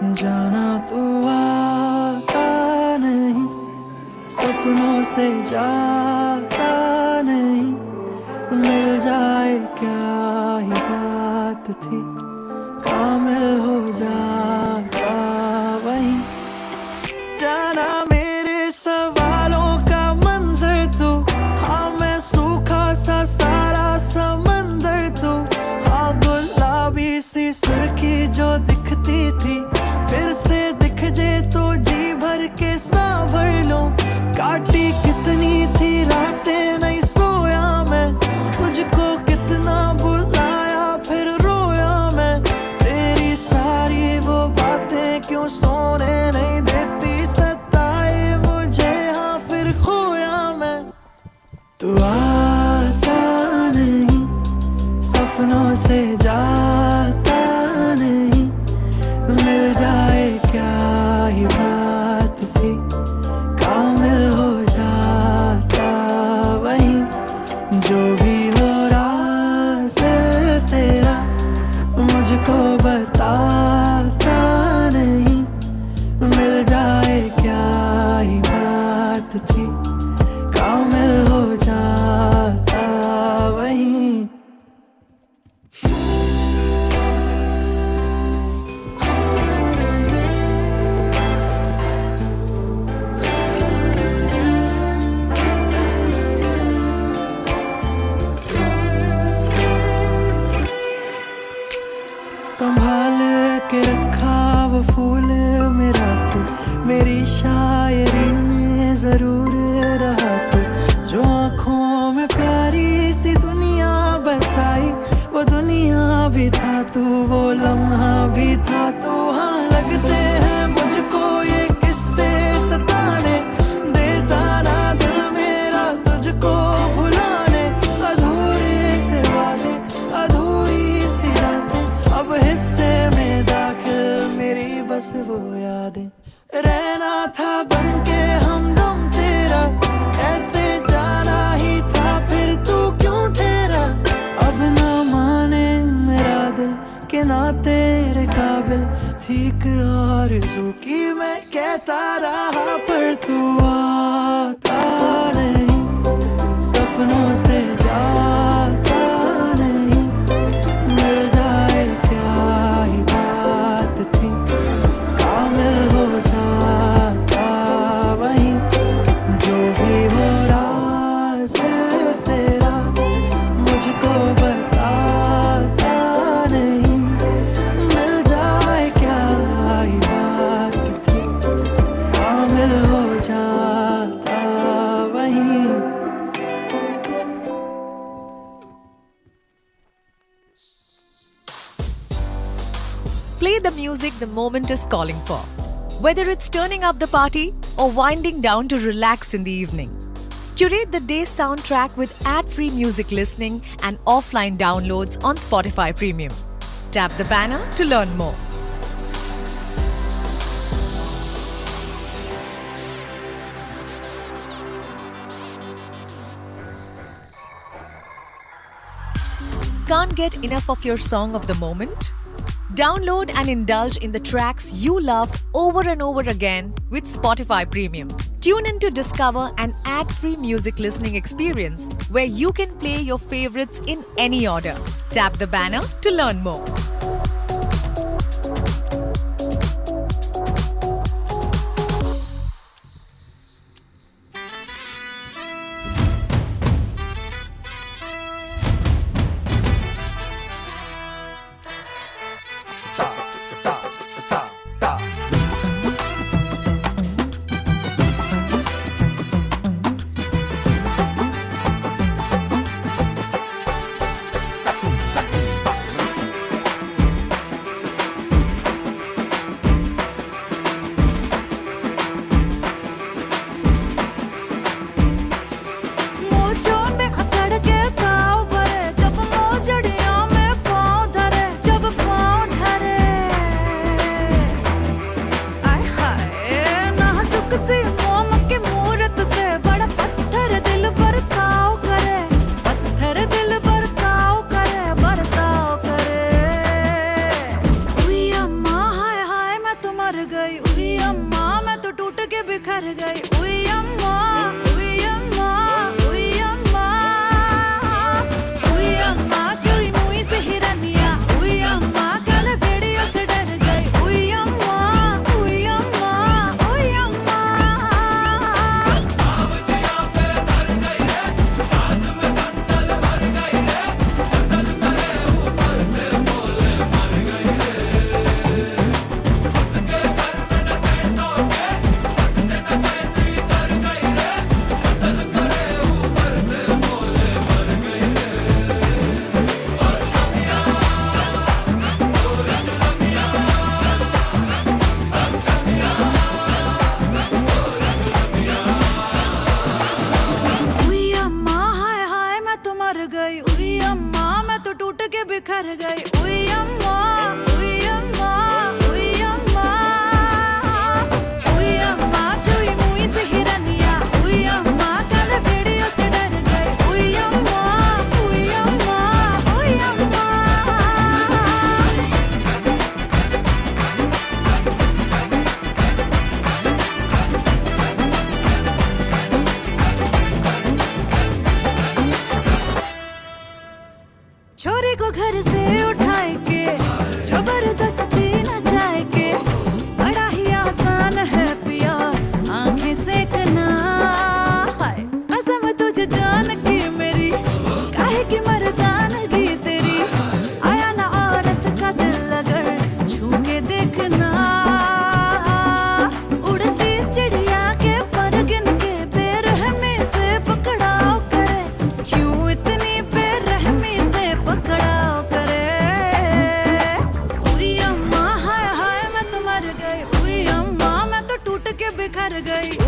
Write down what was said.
जाना तू आता नहीं, सपनों से जाता नहीं, मिल जाए क्या ही बात थी, कामिल हो जाता वहीं। जाना मेरे सवालों का मंजर तू, हाँ मैं सूखा सा सारा समंदर तू, हाँ गुलाबी सी सुर्खी जो दिखती थी, फिर से दिख जे तो जी भर के सांभर लो। काटी कितनी थी रातें नहीं सोया मैं, तुझको कितना बुलाया फिर रोया मैं, तेरी सारी वो बातें क्यों सोने नहीं देती, सताए मुझे हाँ फिर खोया मैं। तू आता नहीं, सपनों से जाता नहीं, मिल जाए क्या ही बात थी, कामिल हो जाता वहीं। जो भी हो राज तेरा मुझको बताता नहीं, मिल जाए क्या ही बात थी, कामिल हो जाता वहीं। संभाल के रखा वो फूल मेरा तू, मेरी शायरी में जरूर रहा तू, जो आँखों में प्यारी सी दुनिया बसाई, वो दुनिया भी था तू, वो लम्हा भी था तू। हाँ लगते हैं मुझको ये किस्से सताने, देता ना दिल मेरा तुझको भुलाने, अधूरे से वादे अधूरी सी रातें, अब हिस्से में दाखिल मेरी बस वो यादें। रहना था बनके हमदम तेरा, ऐसे जाना ही था फिर तू क्यों ठहरा, अब ना माने मेरा दिल कि ना तेरे काबिल थी एक आरज़ू की मैं कहता रहा, पर तू आता नहीं, सपनों से जाता नहीं, मिल जाए क्या ही बात थी, कामिल हो जाता वहीं। जो भी हो राज तेरा मुझको बताता नहीं, मिल जाए क्या ही बात थी, कामिल हो जाता वहीं। Play the music the moment is calling for. Whether it's turning up the party or winding down to relax in the evening. Curate the day's soundtrack with ad-free music listening and offline downloads on Spotify Premium. Tap the banner to learn more. Can't get enough of your song of the moment? Download and indulge in the tracks you love over and over again with Spotify Premium. Tune in to discover an ad-free music listening experience where you can play your favorites in any order. Tap the banner to learn more. गई, उई अम्मा मैं तो टूट के बिखर गई, उई अम्मा, उई अम्मा, उई अम्मा, उई अम्मा चुई मुई से हिरनिया, उई अम्मा काले भेड़ियों से डर गई, उई अम्मा, उई अम्मा, उई अम्मा। गई, उई अम्मा मैं तो टूट के बिखर गई, उई अम्मा, उई अम्मा, उई अम्मा, उई अम्मा चुई मुई से हिरनिया, उई अम्मा काले भेड़ियों से डर गई, उई अम्मा, उई अम्मा, उई अम्मा। छोरी को घर से उठाए के जबरदस्ती न जाए के, बड़ा ही आसान है पिया आंखें सेकना, हाय कसम तुझे जान की मेरी, काहे की मर्दानगी तेरी, आया ना औरत का दिल अगर छू के देखना, उड़ती चिड़िया के पर गिन के बेरहमी से पकड़ाओ करे, क्यों इतनी बेरहमी से पकड़ाओ करे, उई अम्मा हाय हाय मैं तो मर गई, उई अम्मा मैं तो टूट के बिखर गई।